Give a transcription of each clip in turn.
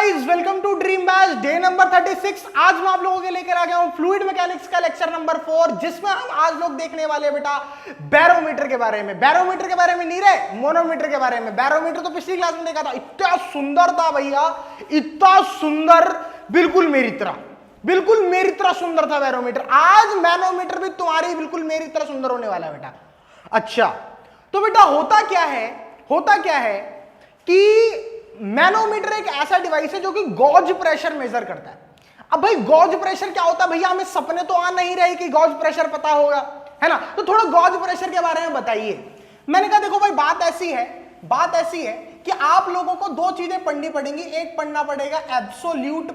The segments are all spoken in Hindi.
Guys, welcome to dream batch day number 36। आज मैं आप लोगों के लेकर आ गया हूं फ्लूइड मैकेनिक्स का लेक्चर नंबर 4, जिसमें हम आज लोग देखने वाले हैं बेटा बैरोमीटर के बारे में। बैरोमीटर के बारे में नहीं रहे, मोनोमीटर के बारे में। बैरोमीटर तो पिछली क्लास में देखा था, इतना सुंदर था भैया, इतना सुंदर, बिल्कुल मेरी तरह सुंदर था बैरोमीटर। आज मैनोमीटर भी तुम्हारी बिल्कुल मेरी तरह सुंदर होने वाला है बेटा। अच्छा, तो बेटा होता क्या है कि मैनोमीटर एक ऐसा डिवाइस है जो कि गॉज प्रेशर मेजर करता है। अब भाई गॉज प्रेशर क्या होता है भैया, हमें सपने तो आ नहीं रहे कि गॉज प्रेशर पता होगा, है ना। तो थोड़ा गॉज प्रेशर के बारे में बताइए। मैंने कहा देखो भाई, बात ऐसी है कि आप लोगों को दो चीजें पढ़नी पड़ेंगी। एक पढ़ना पड़ेगा एब्सोल्यूट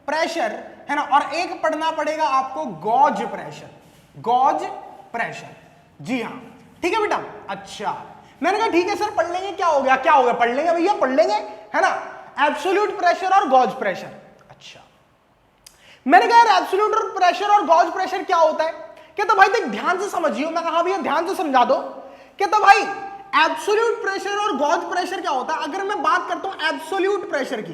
प्रेशर, है ना, और एक पढ़ना पड़ेगा आपको गॉज प्रेशर। जी हाँ, ठीक है बेटा। अच्छा, मैंने कहा ठीक है सर, पढ़ लेंगे, क्या हो गया पढ़ लेंगे भैया, पढ़ लेंगे, है ना, एब्सोल्यूट प्रेशर और गॉज प्रेशर। अच्छा, मैंने कहा यार एब्सोल्यूट प्रेशर और गॉज प्रेशर क्या होता है। कहता भाई देख ध्यान से समझियो। मैं कहा भैया ध्यान से समझा दो। कहता भाई एब्सोल्यूट प्रेशर और गॉज प्रेशर क्या होता है। अगर मैं बात करता हूं एब्सोल्यूट प्रेशर की,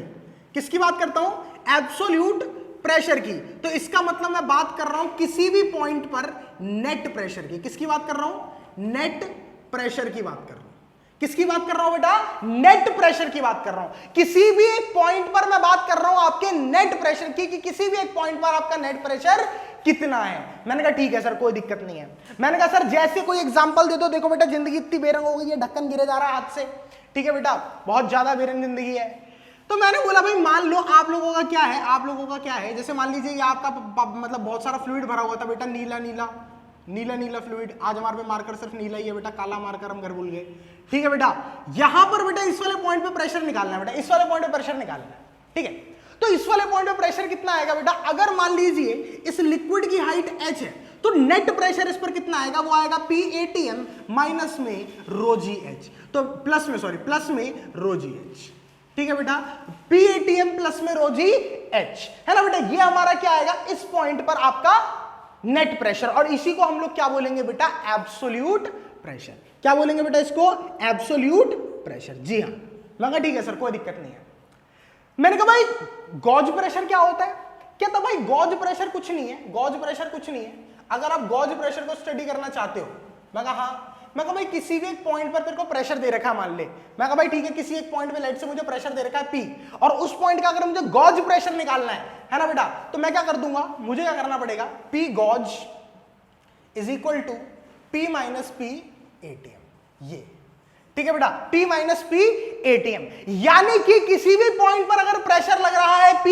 किसकी बात करता हूं, एब्सोल्यूट प्रेशर की, तो इसका मतलब मैं बात कर रहा हूं किसी भी पॉइंट पर नेट प्रेशर की। किसकी बात कर रहा हूं, नेट प्रेशर की बात कर रहा हूं। किसकी बात कर रहा हूं बेटा, नेट प्रेशर की बात कर रहा हूं। किसी भी एक पॉइंट पर मैं बात कर रहा हूं आपके नेट प्रेशर की, कि किसी भी एक पॉइंट पर आपका नेट प्रेशर कितना है। मैंने कहा ठीक है सर, कोई दिक्कत नहीं है। मैंने कहा सर जैसे कोई एग्जांपल दे दो। देखो बेटा, जिंदगी इतनी बेरंग हो गई है, ढक्कन गिरे जा रहा है हाथ से, ठीक है बेटा, बहुत ज्यादा बेरंग जिंदगी है। तो मैंने बोला भाई मान लो आप लोगों का क्या है, जैसे मान लीजिए ये आपका मतलब बहुत सारा फ्लूइड भरा हुआ था बेटा, नीला फ्लूइड। आज हमारे पे मार्कर सिर्फ नीला ही है बेटा, काला मार्कर हम घर भूल गए, ठीक है बेटा। यहां पर बेटा इस वाले पॉइंट पे प्रेशर निकालना है बेटा, इस वाले पॉइंट पे प्रेशर निकालना है, ठीक है। तो इस वाले पॉइंट पे प्रेशर कितना आएगा बेटा, अगर मान लीजिए इस लिक्विड की हाइट h है, तो नेट प्रेशर इस पर कितना आएगा, वो आएगा PATM माइनस में रो GH, तो प्लस में रो GH, ठीक है बेटा। PATM प्लस में रो GH, है ना बेटा। ये हमारा क्या आएगा, इस पॉइंट पर आपका नेट प्रेशर, और इसी को हम लोग क्या बोलेंगे बेटा, एब्सोल्यूट प्रेशर। क्या बोलेंगे बेटा इसको, एब्सोल्यूट प्रेशर। जी हाँ, मैं ठीक है सर, कोई दिक्कत नहीं है। मैंने कहा भाई गॉज प्रेशर क्या होता है। क्या था भाई, गॉज प्रेशर कुछ नहीं है। अगर आप गॉज प्रेशर को स्टडी करना चाहते हो, मैं कहा हाँ। मैं कहा भाई किसी भी एक पॉइंट पर तेरे को प्रेशर दे रखा है, मान ले। मैं कहा भाई ठीक है, किसी एक पॉइंट पे लाइट से मुझे प्रेशर दे रखा है P, और उस पॉइंट का अगर मुझे गॉज प्रेशर निकालना है ना बेटा, तो मैं क्या कर दूंगा, मुझे क्या करना पड़ेगा, P gauge is equal to P minus P ATM, ये ठीक है बेटा, P माइनस P ATM। यानी कि किसी भी पॉइंट पर अगर प्रेशर लग रहा है P,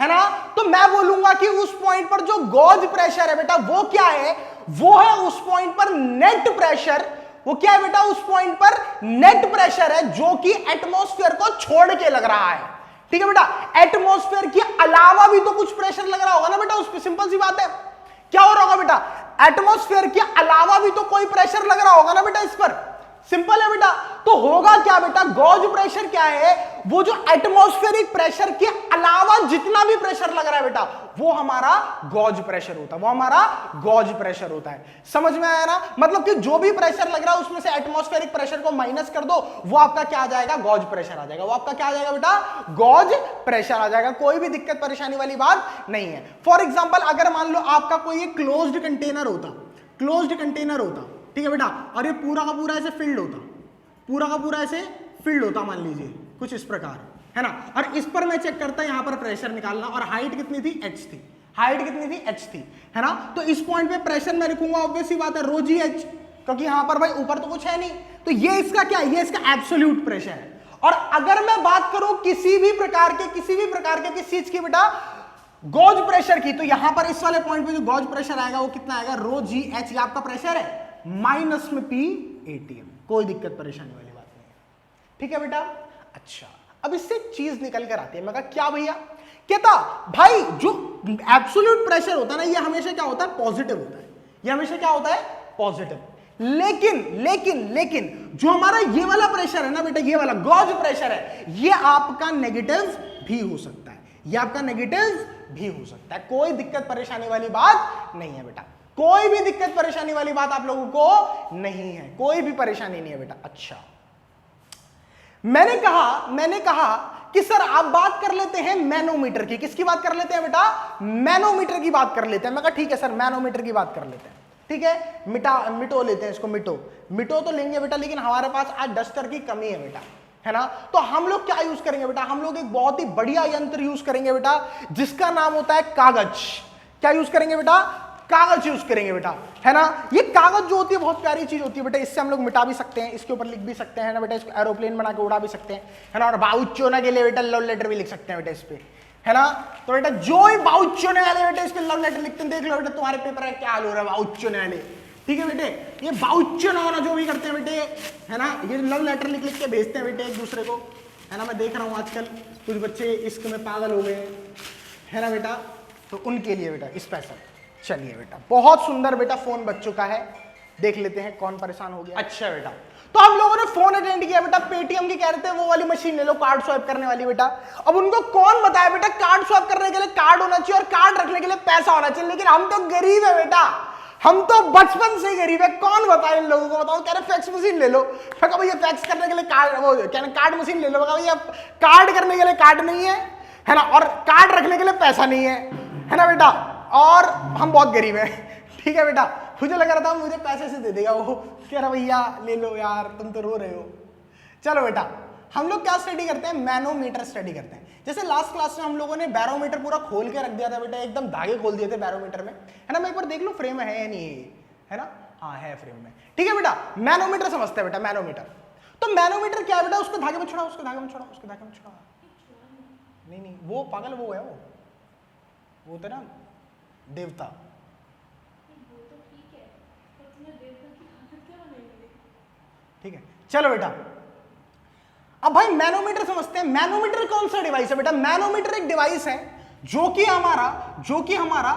है ना, तो मैं बोलूंगा कि उस पॉइंट पर जो गॉज प्रेशर है बेटा, वो क्या है, वो है उस पॉइंट पर नेट प्रेशर। वो क्या है बेटा, उस पॉइंट पर नेट प्रेशर है जो कि एटमॉस्फेयर को छोड़ के लग रहा है, ठीक है बेटा। एटमॉस्फेयर के अलावा भी तो कुछ प्रेशर लग रहा होगा ना बेटा उस पर, सिंपल सी बात है। क्या हो रहा होगा बेटा, एटमॉस्फेयर के अलावा भी तो कोई प्रेशर लग रहा होगा ना बेटा इस पर, सिंपल है बेटा। तो होगा क्या बेटा, गॉज प्रेशर क्या है, वो जो एटमॉस्फेरिक प्रेशर के अलावा जितना भी प्रेशर लग रहा है बेटा, वो हमारा गॉज प्रेशर होता है, समझ में आया ना। मतलब कि जो भी प्रेशर लग रहा है उसमें से एटमॉस्फेरिक प्रेशर को माइनस कर दो, वो आपका क्या आ जाएगा, गॉज प्रेशर आ जाएगा। वो आपका क्या आ जाएगा बेटा, गॉज प्रेशर आ जाएगा। कोई भी दिक्कत परेशानी वाली बात नहीं है। फॉर एग्जाम्पल, अगर मान लो आपका कोई एक क्लोज्ड कंटेनर होता, ठीक है बेटा, और ये पूरा का पूरा ऐसे फिल्ड होता, मान लीजिए कुछ इस प्रकार, है ना। और इस पर मैं चेक करता यहां पर प्रेशर निकालना, और हाइट कितनी थी, h थी, है ना। तो इस पॉइंट पे प्रेशर मैं लिखूंगा, ऑब्वियस सी बात है, रो GH, क्योंकि यहां पर भाई ऊपर तो कुछ है नहीं। तो ये इसका क्या है, ये इसका एब्सोल्यूट प्रेशर है। और अगर मैं बात करूं किसी भी प्रकार के किस चीज की बेटा, गॉज प्रेशर की, तो यहां पर इस वाले पॉइंट पे जो गॉज प्रेशर आएगा वो कितना आएगा, रो GH, ये आपका प्रेशर है, माइनस में P ATM। कोई दिक्कत परेशानी वाली बात नहीं है, ठीक है बेटा। अच्छा, अब इससे एक चीज निकल कर आती है। मैं कहा क्या भैया, कहता भाई जो एब्सोल्यूट प्रेशर होता है ना, ये हमेशा क्या होता है, पॉजिटिव होता है। ये हमेशा क्या होता है, पॉजिटिव। लेकिन जो हमारा ये वाला प्रेशर है ना बेटा, ये वाला गॉज प्रेशर है, ये आपका नेगेटिव भी हो सकता है, कोई दिक्कत परेशानी वाली बात नहीं है बेटा, कोई भी दिक्कत परेशानी वाली बात आप लोगों को नहीं है, कोई भी परेशानी नहीं है बेटा। अच्छा, मैंने कहा कि सर आप बात कर लेते हैं मैनोमीटर की। किसकी बात कर लेते हैं बेटा? मैनोमीटर की बात कर लेते हैं। मैं कहा ठीक है सर, मैनोमीटर की बात कर लेते हैं। ठीक है, मिटो लेते हैं इसको, मिटो तो लेंगे बेटा, लेकिन हमारे पास आज डस्टर की कमी है बेटा, है ना। तो हम लोग क्या यूज करेंगे बेटा? हम लोग एक बहुत ही बढ़िया यंत्र यूज करेंगे बेटा, जिसका नाम होता है कागज। क्या यूज करेंगे बेटा? कागज यूज करेंगे बेटा, है ना। ये कागज जो होती है बहुत प्यारी चीज होती है बेटा, इससे हम लोग मिटा भी सकते हैं, इसके ऊपर लिख भी सकते हैं ना बेटा, इसको एरोप्लेन बना के उड़ा भी सकते हैं, है ना। और बाउचोना के लिए बेटा लव लेटर भी लिख सकते हैं बेटा इस पे, है ना। तो बेटा जो ही बाउचोने वाले बेटा इस पे लव लेटर लिखते हैं, देख लो बेटा तुम्हारे पेपर का क्या हाल हो रहा है बाउचोने वाले। ठीक है बेटे, ये बाउचोना होना जो भी करते हैं बेटे, है ना, ये लव लेटर लिख लिख के भेजते हैं बेटे एक दूसरे को, है ना। मैं देख रहा हूँ आजकल कुछ बच्चे इश्क में पागल हो गए, है ना बेटा, तो उनके लिए बेटा स्पेशल। चलिए बेटा, बहुत सुंदर बेटा फोन बच चुका है, देख लेते हैं कौन परेशान हो गया। अच्छा बेटा, तो हम लोगों ने फोन अटेंड किया बेटा, पेटीएम की कह रहे थे वो वाली मशीन ले लो, कार्ड स्वाइप करने वाली बेटा। अब उनको कौन बताया बेटा कार्ड स्वाइप करने के लिए कार्ड होना चाहिए और कार्ड रखने के लिए पैसा होना चाहिए, लेकिन हम तो गरीब है बेटा, हम तो बचपन से गरीब है, कौन बताए इन लोगों को? बताओ, कह रहे फैक्स मशीन ले लो, मैं कहा भैया फैक्स करने के लिए कार्ड, वो कहने कार्ड मशीन ले लो, मैं कहा भैया कार्ड करने के लिए कार्ड नहीं है ना, और कार्ड रखने के लिए पैसा नहीं है ना बेटा, और हम बहुत गरीब हैं। ठीक है बेटा, मुझे लग रहा था मुझे पैसे से दे देगा वो, कह रहा भैया ले लो यार, तुम तो रो रहे हो। चलो बेटा, हम लोग क्या स्टडी करते हैं? मैनोमीटर स्टडी करते हैं। जैसे लास्ट क्लास में हम लोगों ने बैरोमीटर पूरा खोल के रख दिया था बेटा, एकदम धागे खोल दिए थे बैरोमीटर में, है ना। मैं एक बार देख लूं फ्रेम है या नहीं, है ना, हाँ है फ्रेम में। ठीक है बेटा, मैनोमीटर समझते हैं बेटा, मैनोमीटर। तो मैनोमीटर क्या है बेटा? उसको धागे में छोड़ा, उसको धागे में छोड़ा, उसको धागे में छोड़ा, नहीं वो पागल वो है, वो तो ना देवता। ठीक है, चलो बेटा, अब भाई मैनोमीटर समझते हैं। मैनोमीटर कौन सा डिवाइस है बेटा? मैनोमीटर एक डिवाइस है जो कि हमारा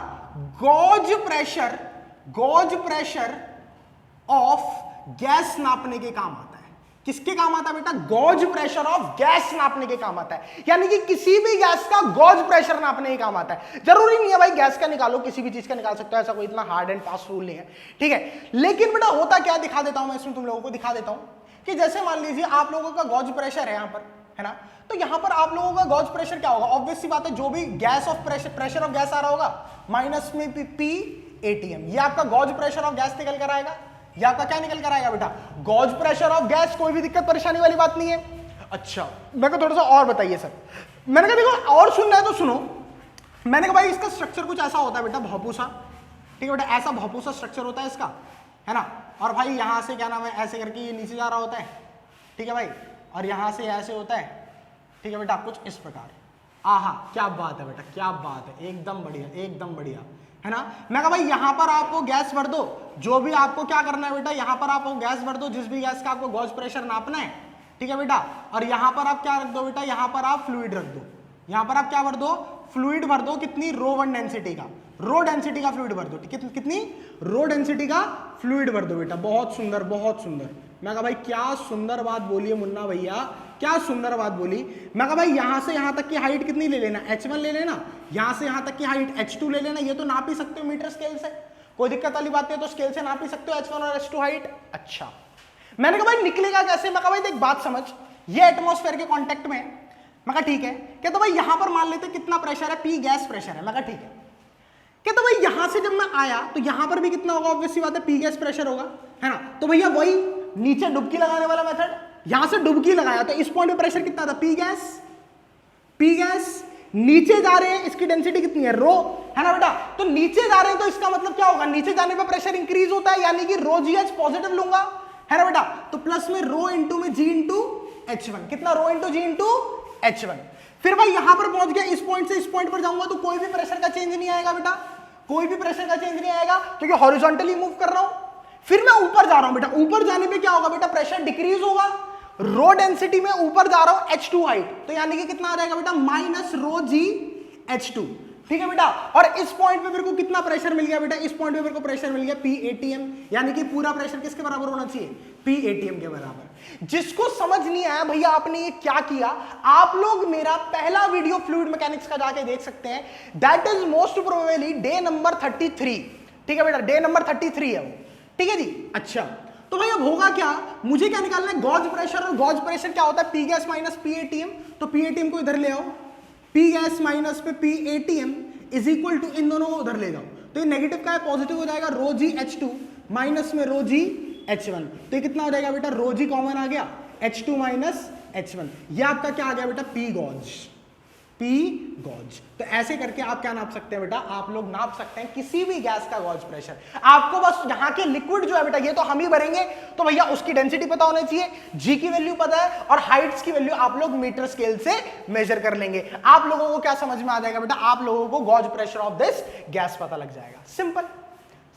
गॉज प्रेशर ऑफ गैस नापने के काम आता है। किसके काम आता है बेटा? गॉज प्रेशर ऑफ गैस नापने के काम आता है, यानी कि किसी भी गैस का गॉज प्रेशर नापने के काम आता है। जरूरी नहीं है भाई गैस का निकालो, किसी भी चीज का निकाल सकते हो, ऐसा कोई इतना हार्ड एंड फास्ट रूल नहीं है। ठीक है, लेकिन बेटा होता क्या, दिखा देता हूं मैं इसमें, तुम लोगों को दिखा देता हूं कि जैसे मान लीजिए आप लोगों का गॉज प्रेशर है यहाँ पर, है ना, तो यहाँ पर आप लोगों का गॉज प्रेशर क्या होगा? ऑब्वियस सी बात है, जो भी gas of pressure of gas आ रहा होगा माइनस में पी एटीएम, ये आपका गॉज प्रेशर ऑफ गैस निकल कर आएगा। ये आपका क्या निकल कर आएगा बेटा? Gauge pressure of gas. कोई भी दिक्कत परेशानी वाली बात नहीं है। अच्छा, मेरे को थोड़ा सा और बताइए सर। मैंने कहा देखो और सुनना है तो सुनो। मैंने कहा भाई इसका स्ट्रक्चर कुछ ऐसा होता है बेटा, भौपूसा। ठीक है बेटा, ऐसा भौपूसा स्ट्रक्चर होता है इसका, है ना। और भाई यहाँ से क्या नाम है, ऐसे करके ये नीचे जा रहा होता है, ठीक है भाई, और यहाँ से ऐसे होता है। ठीक है बेटा, कुछ इस प्रकार। आहा, क्या बात है बेटा, क्या बात है, एकदम बढ़िया, एकदम बढ़िया, है ना। मैं कहा भाई यहाँ पर आपको गैस भर दो, जो भी आपको क्या करना है बेटा, यहाँ पर आपको गैस भर दो, जिस भी गैस का आपको गॉज प्रेशर नापना है। ठीक है बेटा, और यहाँ पर आप क्या रख दो बेटा, यहाँ पर आप फ्लूइड रख दो। यहाँ पर आप क्या भर दो? फ्लूइड भर दो। कितनी? रो वन डेंसिटी का, रो डेंसिटी का फ्लूइड भर दो। कितनी? रो डेंसिटी का फ्लूइड भर दो बेटा। बहुत सुंदर, बहुत सुंदर। मैं कहा भाई क्या सुंदर बात बोली है मुन्ना भैया, क्या सुंदर बात बोली। मैं कहा भाई यहाँ से यहाँ तक की हाइट कितनी ले लेना? h1 ले लेना। यहाँ से यहाँ तक की हाइट h2 ले लेना। ये तो नाप ही सकते हो मीटर स्केल से, कोई दिक्कत वाली बात नहीं है, तो स्केल से नाप ही सकते हो h1 और h2 हाइट। अच्छा, मैंने कहा भाई निकलेगा कैसे? मैं कहा भाई देख बात समझ, ये एटमॉस्फेयर के कांटेक्ट में। मैं कहा ठीक है। क्या तो भाई यहां पर मान लेते कितना प्रेशर है? पी गैस प्रेशर है। मैं कहा ठीक है। क्या तो भाई यहां से जब मैं आया तो यहां पर भी कितना होगा? ऑब्वियस सी बात है, पी गैस प्रेशर होगा, है ना। तो भैया वही नीचे डुबकी लगाने वाला मेथड, यहां से डुबकी लगाया तो इस पॉइंट पे प्रेशर कितना था? P gas. पी गैस नीचे जा रहे हैं, इसकी डेंसिटी कितनी है? रो, है ना बेटा। तो नीचे जा रहे हैं तो इसका मतलब क्या होगा? नीचे जाने पर प्रेशर इंक्रीज होता है, यानी कि रो जी एच पॉजिटिव लूंगा, है ना बेटा। तो प्लस में रो इंटू में जी इंटू H1, कितना? रो इंटू जी इंटू H1। फिर भाई यहां पर पहुंच गया, इस पॉइंट से इस पॉइंट पर जाऊंगा तो कोई भी प्रेशर का चेंज नहीं आएगा बेटा, कोई भी प्रेशर का चेंज नहीं आएगा, क्योंकि हॉरिजॉन्टली मूव कर रहा हूं। फिर मैं ऊपर जा रहा हूं बेटा, ऊपर जाने पे क्या होगा बेटा? प्रेशर डिक्रीज होगा। रो डेंसिटी में ऊपर जा रहा हूं, H2 हाइट, तो यानी कि कितना आ जाएगा बेटा? माइनस रो जी H2। ठीक है बेटा। और इस पॉइंट पे मेरे को कितना प्रेशर मिल गया बेटा? इस पॉइंट पे मेरे को प्रेशर मिल गया P ATM, यानी कि पूरा प्रेशर किसके बराबर होना चाहिए? P ATM के बराबर। जिसको समझ नहीं आया भैया आपने ये क्या किया, आप लोग मेरा पहला वीडियो फ्लूइड मैकेनिक्स का जाके देख सकते हैं, that is most probably day number 33। ठीक है बेटा, डे नंबर 33 है वो। ठीक है जी। अच्छा, तो भाई अब होगा क्या, मुझे क्या निकालना है, गॉज प्रेशर, और गॉज प्रेशर क्या होता है, p gas minus p ATM. तो पी एटीएम को इधर ले आओ, पी गैस माइनस पे p ATM is equal to इन दोनों को उधर ले जाओ, तो ये नेगेटिव का है पॉजिटिव हो जाएगा, रो जी H2 माइनस में रो जी H1। तो ये कितना हो जाएगा बेटा, रो जी कॉमन आ गया, H2 माइनस H1, ये आपका क्या आ गया बेटा, पी गॉज, पी गॉज। तो ऐसे करके आप क्या नाप सकते हैं बेटा, आप लोग नाप सकते हैं किसी भी गैस का गॉज प्रेशर। आपको बस यहाँ के लिक्विड जो है बेटा ये तो हम ही भरेंगे, तो भैया उसकी डेंसिटी पता होनी चाहिए, जी की वैल्यू पता है, और हाइट्स की वैल्यू आप लोग मीटर स्केल से मेजर कर लेंगे। आप लोगों को क्या समझ में आ जाएगा बेटा, आप लोगों को gauge pressure of this gas पता लग जाएगा। सिंपल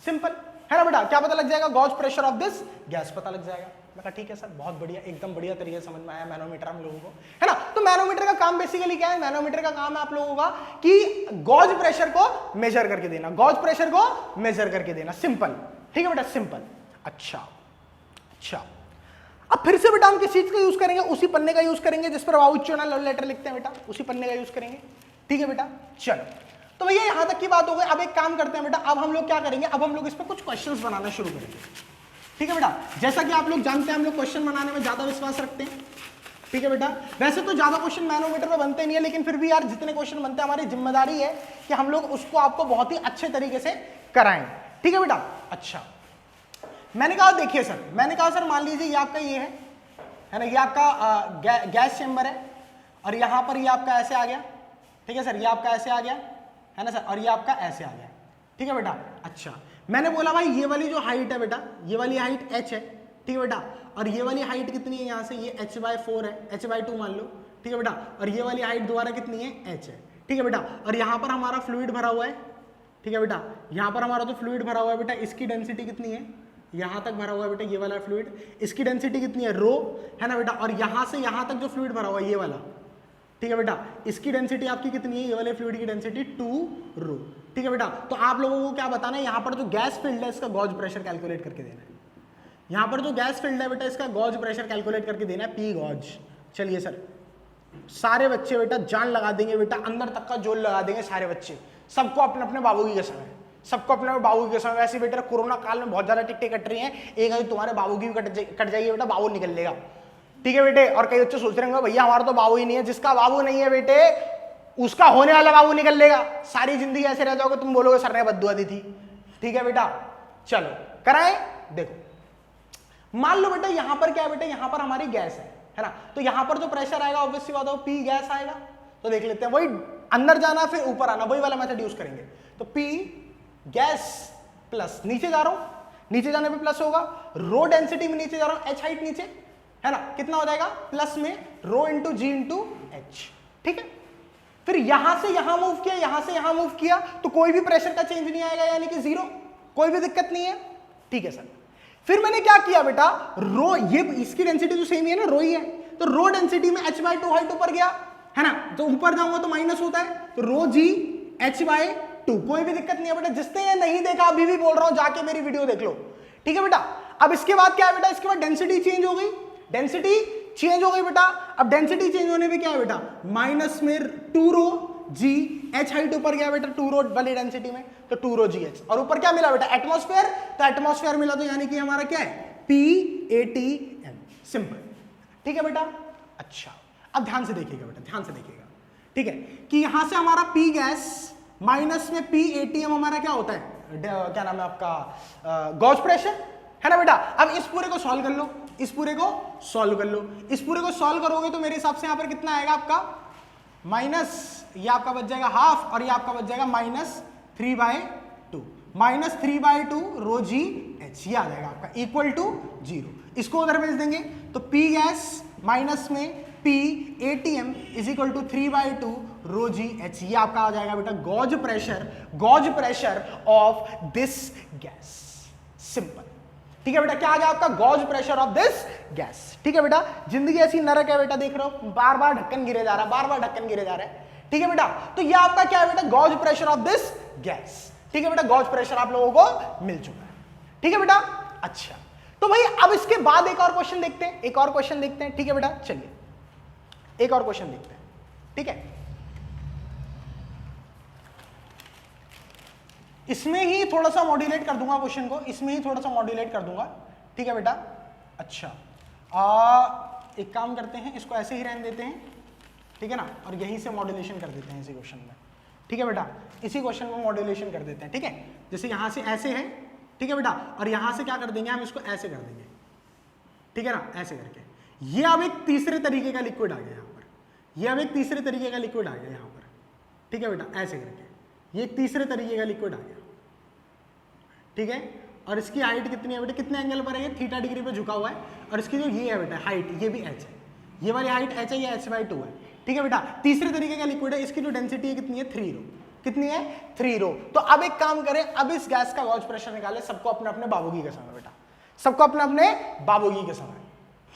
सिंपल है ना बेटा, क्या पता लग जाएगा, gauge pressure of this gas पता लग जाएगा। मैं कहा ठीक है सर, बहुत बढ़िया, एकदम बढ़िया तरीके से समझ में आया मैनोमीटर हम लोगों को, है ना। तो मैनोमीटर का काम बेसिकली क्या है, मैनोमीटर का काम है आप लोगों का कि गॉज प्रेशर को मेजर करके देना, गॉज प्रेशर को मेजर करके देना, सिंपल, ठीक है बेटा, सिंपल। अच्छा अच्छा, अब फिर से बेटा हम किस चीज का यूज करेंगे, उसी पन्ने का यूज करेंगे जिस पर वाउचोना लव लेटर लिखते हैं बेटा, उसी पन्ने का यूज करेंगे, ठीक है बेटा। चलो, तो भैया यहां तक की बात हो गई। अब एक काम करते हैं बेटा, अब हम लोग क्या करेंगे, अब हम लोग इस पर कुछ क्वेश्चंस बनाना शुरू करेंगे, ठीक है बेटा। जैसा कि आप लोग जानते हैं हम लोग क्वेश्चन बनाने में ज्यादा विश्वास रखते हैं, ठीक है बेटा। वैसे तो ज्यादा क्वेश्चन मैनोमीटर में बनते नहीं है, लेकिन फिर भी यार जितने क्वेश्चन बनते हैं हमारी जिम्मेदारी है कि हम लोग उसको आपको बहुत ही अच्छे तरीके से कराएं, ठीक है बेटा। अच्छा, मैंने कहा देखिए सर, मैंने कहा सर मान लीजिए ये आपका ये है ना, ये आपका गैस चेंबर है, और यहां पर ये आपका ऐसे आ गया, ठीक है सर, ये आपका ऐसे आ गया, है ना सर, और ये आपका ऐसे आ गया, ठीक है बेटा। अच्छा, मैंने बोला भाई ये वाली जो हाइट है बेटा, ये वाली हाइट h है, ठीक है बेटा, और ये वाली हाइट कितनी है यहाँ से, ये h/4 है, h/2 मान लो, ठीक है बेटा, और ये वाली हाइट दोबारा कितनी है, h है, ठीक है बेटा। और यहाँ पर हमारा फ्लूइड भरा हुआ है, ठीक है बेटा, यहाँ पर हमारा जो फ्लूइड भरा हुआ है बेटा, इसकी डेंसिटी कितनी है, यहाँ तक भरा हुआ है बेटा ये वाला फ्लूइड, इसकी डेंसिटी कितनी है, रो, है ना बेटा। और यहाँ से यहाँ तक जो फ्लूइड भरा हुआ है ये वाला, ठीक है बेटा, इसकी डेंसिटी आपकी कितनी है, ये वाले फ्लूइड की डेंसिटी 2 रो, ठीक है बेटा। तो आप लोगों को क्या बताना है, यहाँ पर जो गैस फील्ड है इसका गॉज प्रेशर कैलकुलेट करके देना है, यहाँ पर जो गैस फील्ड है बेटा इसका गॉज प्रेशर कैलकुलेट करके देना है, पी गॉज। चलिए सर, सारे बच्चे बेटा जान लगा देंगे बेटा, अंदर तक का जोल लगा देंगे सारे बच्चे, सबको अपने अपने बाबू की कसम है, सबको अपने बाबू की कसम। वैसे बेटा कोरोना काल में बहुत ज्यादा टिकटें कट रही हैं, एक आदमी तुम्हारे बाबू की भी कट जाएगी बेटा, बाबू निकल लेगा, ठीक है बेटे। और कई बच्चे सोच रहे होंगे भैया हमारा तो बाबू ही नहीं है, जिसका बाबू नहीं है बेटे उसका होने वाला बाबू निकल लेगा, सारी जिंदगी ऐसे रह जाओगे, तुम बोलोगे सर ने बद्दुआ दी थी, ठीक है बेटा। चलो कराएं, देखो मान लो बेटा यहां पर क्या है बेटा, यहां पर हमारी गैस है ना, तो यहां पर जो प्रेशर आएगा ऑब्वियस सी बात है पी गैस आएगा। तो देख लेते हैं, वही अंदर जाना फिर ऊपर आना, वही वाला मेथड यूज करेंगे। तो पी गैस प्लस, नीचे जा रहा हूं, नीचे जाने पे प्लस होगा, रो डेंसिटी में नीचे जा रहा हूं, h हाइट नीचे, है ना, कितना हो जाएगा प्लस में रो इंटू जी इंटू एच, ठीक है। फिर यहां से यहां मूव किया, यहां से यहां मूव किया, तो कोई भी प्रेशर का चेंज नहीं आएगा, यानी कि 0, कोई भी दिक्कत नहीं है, ठीक है सर। फिर मैंने क्या किया बेटा, रो, ये इसकी डेंसिटी तो सेम ही है ना, रो ही है, तो रो डेंसिटी में h/2 हाइट ऊपर गया, है ना, तो ऊपर जाऊंगा तो माइनस होता है, तो रो जी h/2, कोई भी दिक्कत नहीं है बेटा। जिसने ये नहीं देखा अभी भी बोल रहा हूं जाके मेरी वीडियो देख लो, ठीक है बेटा। अब इसके बाद क्या है बेटा, इसके बाद डेंसिटी चेंज हो गई, डेंसिटी चेंज हो गई बेटा। अब डेंसिटी चेंज होने पे क्या है बेटा, माइनस में 2 रो जी, h हाइट ऊपर गया बेटा 2 रो वाली डेंसिटी में, तो 2 रो जी एच, और ऊपर क्या मिला बेटा, एटमॉस्फेयर, तो एटमॉस्फेयर मिला, तो यानी कि हमारा क्या है, PATM, सिंपल, ठीक है बेटा। अच्छा, अब ध्यान से देखिएगा बेटा, ध्यान से देखिएगा, ठीक है, कि यहां से हमारा P गैस माइनस में PATM हमारा क्या होता है, क्या नाम है आपका, गॉज प्रेशर, है ना बेटा। अब इस पूरे को सॉल्व कर लो, इस पूरे को सॉल्व कर लो, इस पूरे को सॉल्व करोगे तो मेरे हिसाब से यहां पर कितना आएगा आपका, माइनस, ये आपका बच जाएगा हाफ, और ये आपका बच जाएगा -3/2, -3/2 रो जी एच, ये आ जाएगा आपका इक्वल टू 0। इसको उधर भेज देंगे, तो P गैस माइनस में PATM is equal to 3/2 rho G H, ये आपका आ जाएगा बेटा gauge pressure of this gas, simple, ठीक है बेटा। क्या आ गया आपका, gauge pressure of this gas, ठीक है बेटा। जिंदगी ऐसी नरक है बेटा, देख रहे हो बार बार ढक्कन गिरे जा रहा है, बार बार ढक्कन गिरे जा रहा है, ठीक है बेटा। तो ये आपका क्या है बेटा, gauge pressure of this gas, ठीक है बेटा। गॉज प्रेशर आप लोगों को मिल चुका है, ठीक है बेटा। अच्छा, तो भाई अब इसके बाद एक और क्वेश्चन देखते हैं, एक और क्वेश्चन देखते हैं, ठीक है बेटा। चलिए एक और क्वेश्चन देखते हैं, ठीक है। इसमें ही थोड़ा सा मॉड्यूलेट कर दूंगा क्वेश्चन को, इसमें ही थोड़ा सा मॉड्यूलेट कर दूंगा, ठीक है बेटा। अच्छा एक काम करते हैं, इसको ऐसे ही रहने देते हैं, ठीक है ना, और यहीं से मॉड्यूलेशन कर देते हैं इसी क्वेश्चन में, ठीक है बेटा, इसी क्वेश्चन में मॉड्यूलेशन कर देते हैं, ठीक है। जैसे यहां से ऐसे है, ठीक है बेटा, और यहां से क्या कर देंगे हम, इसको ऐसे कर देंगे, ठीक है ना, ऐसे करके। ये अब एक तीसरे तरीके का लिक्विड आ गया यहाँ पर, ये अब एक तीसरे तरीके का लिक्विड आ गया यहाँ पर, ठीक है बेटा, ऐसे करके ये एक तीसरे तरीके का लिक्विड आ गया, ठीक है। और इसकी हाइट कितनी है बेटा, कितने एंगल पर है, ये थीटा डिग्री पे झुका हुआ है, और इसकी जो ये है बेटा हाइट, ये भी h है, ये वाली हाइट h है, ये h/2 है, ठीक है बेटा। तीसरे तरीके का लिक्विड है, इसकी जो डेंसिटी है कितनी है, 3 रो, कितनी है, 3 रो। तो अब एक काम करें, अब इस गैस का गॉज प्रेशर निकाले, सबको अपने अपने बाबूगी के समय बेटा, सबको अपने अपने बाबूगी के समय,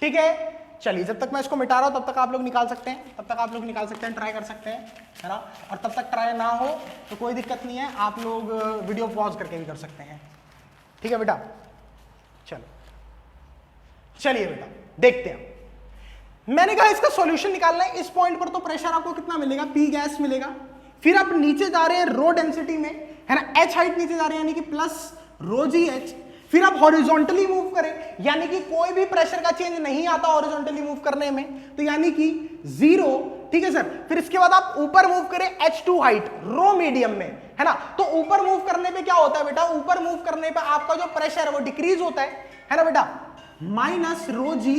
ठीक है। चलिए जब तक मैं इसको मिटा रहा हूं तब तक आप लोग निकाल सकते हैं, तब तक आप लोग निकाल सकते हैं, ट्राई कर सकते हैं, है ना। और तब तक ट्राई ना हो तो कोई दिक्कत नहीं है, आप लोग वीडियो पॉज करके भी कर सकते हैं, ठीक है बेटा। चलो चलिए बेटा देखते हैं। मैंने कहा इसका सॉल्यूशन निकालना है, इस पॉइंट पर तो प्रेशर आपको कितना मिलेगा, पी गैस मिलेगा। फिर आप नीचे जा रहे हैं रो डेंसिटी में, है ना, एच हाइट नीचे जा रहे हैं, यानी कि प्लस रो जी एच। फिर आप हॉरिजॉन्टली मूव करें, यानी कि कोई भी प्रेशर का चेंज नहीं आता हॉरिजॉन्टली मूव करने में, तो यानी कि 0, ठीक है सर। फिर इसके बाद आप ऊपर मूव करें H2 हाइट रो मीडियम में, है ना। तो ऊपर मूव करने पे क्या होता है बेटा, ऊपर मूव करने पे आपका जो प्रेशर है वो डिक्रीज होता है ना बेटा, माइनस रो जी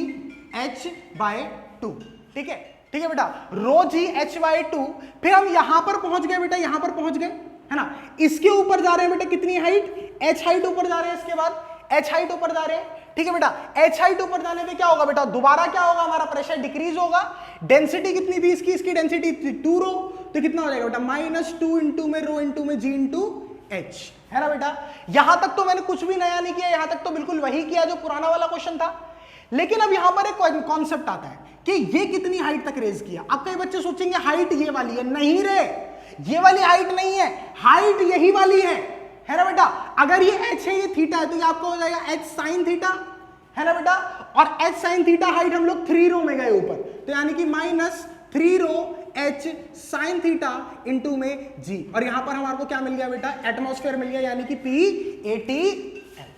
H/2, ठीक है, ठीक है बेटा, रो जी H/2। फिर हम यहां पर पहुंच गए बेटा, यहां पर पहुंच गए, है ना। इसके ऊपर जा रहे हैं बेटा, कितनी हाइट, h हाइट ऊपर जा रहे हैं, इसके बाद h हाइट ऊपर जा रहे हैं, ठीक है बेटा। h हाइट ऊपर जाने पे क्या होगा बेटा, दोबारा क्या होगा, हमारा प्रेशर डिक्रीज होगा। डेंसिटी कितनी थी इसकी, इसकी डेंसिटी 2 रो, तो कितना हो जाएगा बेटा, -2 इंटू में रो इंटू में जी इंटू एच, है ना बेटा। यहां तक तो मैंने कुछ भी नया नहीं किया, यहां तक तो बिल्कुल वही किया जो पुराना वाला क्वेश्चन था। लेकिन अब यहां पर एक कॉन्सेप्ट आता है कि ये कितनी हाइट तक रेज किया। अब कई बच्चे सोचेंगे हाइट ये वाली है, नहीं रे, ये वाली हाइट नहीं है, हाइट यही वाली है ना बेटा। अगर ये h है, ये थीटा है, तो ये आपको हो जाएगा h sin थीटा, है ना बेटा। और h sin थीटा हाइट हम लोग 3 रो में गए ऊपर, तो यानी कि -3 रो h sin थीटा इंटू में g। और यहां पर हमारे को क्या मिल गया बेटा, एटमॉस्फेयर मिल गया, यानी कि P80N।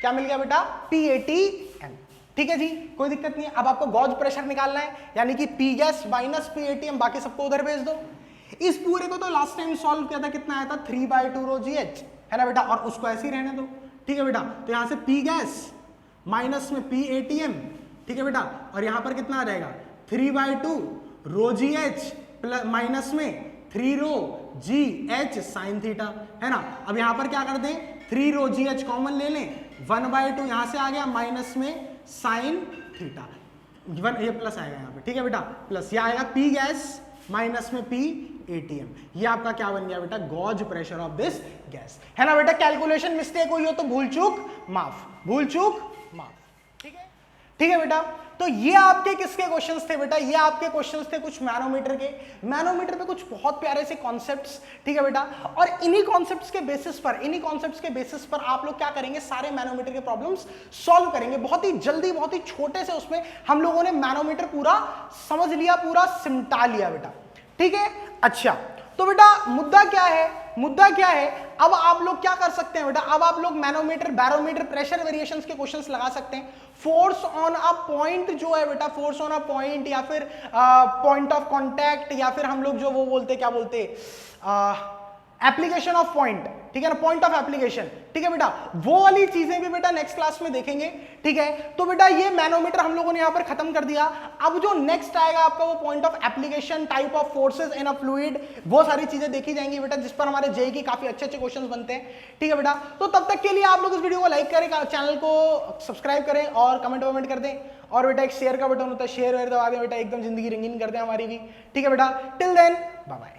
क्या मिल गया बेटा, P80N, ठीक है जी, कोई दिक्कत नहीं है। अब आपको गॉज प्रेशर निकालना है, यानी कि P गैस माइनस P80M, बाकी सबको उधर भेज दो। इस पूरे को तो लास्ट टाइम सॉल्व किया था, कितना आया था, 3/2 रो जी एच, है ना बेटा। और उसको ऐसे ही रहने दो, ठीक है बेटा। तो यहां से P गैस माइनस में P80M, ठीक है बेटा। और यहां पर कितना आ जाएगा, 3/2 rho G H plus minus में 3 रो जी एच साइन थीटा, है ना। अब यहां पर क्या कर दें, 3 रो जी एच कॉमन ले लें, 1/2 यहां से आ गया, माइनस में साइन थीटा, 1 ये प्लस आएगा यहाँ पे, ठीक है बेटा, प्लस ये आएगा P गैस माइनस में P80M। ये आपका क्या बन गया बेटा, gauge pressure of this gas, है ना बेटा। कैलकुलेशन मिस्टेक हुई हो तो भूल चूक माफ, भूल चूक माफ, ठीक है, ठीक है बेटा। तो ये आपके किसके क्वेश्चंस थे बेटा, ये आपके क्वेश्चंस थे कुछ मैनोमीटर के। मैनोमीटर पे कुछ बहुत प्यारे से कॉन्सेप्ट्स, ठीक है बेटा। और इन्हीं कॉन्सेप्ट्स के बेसिस पर आप लोग क्या करेंगे, सारे मैनोमीटर के प्रॉब्लम्स सॉल्व करेंगे बहुत ही जल्दी, बहुत ही छोटे से उसमें हम लोगों ने मैनोमीटर पूरा समझ लिया, पूरा सिमटा लिया बेटा, ठीक है। अच्छा तो बेटा मुद्दा क्या है, मुद्दा क्या है, अब आप लोग क्या कर सकते हैं बेटा, अब आप लोग मैनोमीटर, बैरोमीटर, प्रेशर वेरिएशंस के क्वेश्चंस लगा सकते हैं। फोर्स ऑन अ पॉइंट जो है बेटा, फोर्स ऑन अ पॉइंट या फिर पॉइंट ऑफ कांटेक्ट, या फिर हम लोग जो वो बोलते क्या बोलते, एप्लीकेशन ऑफ पॉइंट, ठीक है ना, पॉइंट ऑफ एप्लीकेशन, ठीक है बेटा। वो वाली चीजें भी बेटा नेक्स्ट क्लास में देखेंगे, ठीक है। तो बेटा ये मैनोमीटर हम लोगों ने यहां पर खत्म कर दिया। अब जो नेक्स्ट आएगा आपका वो point of application, type of forces in a fluid, वो सारी चीजें देखी जाएंगी बेटा, जिस पर हमारे जेईई की काफी अच्छे अच्छे क्वेश्चंस बनते हैं, ठीक है बेटा। तो तब तक के लिए आप लोग इस वीडियो को लाइक करें, चैनल को सब्सक्राइब करें और कमेंट वमेंट कर दें। और बेटा एक शेयर का बटन होता है, शेयर वेयर दबा दें बेटा, एकदम जिंदगी रंगीन कर दें हमारी भी, ठीक है बेटा। Till then bye bye.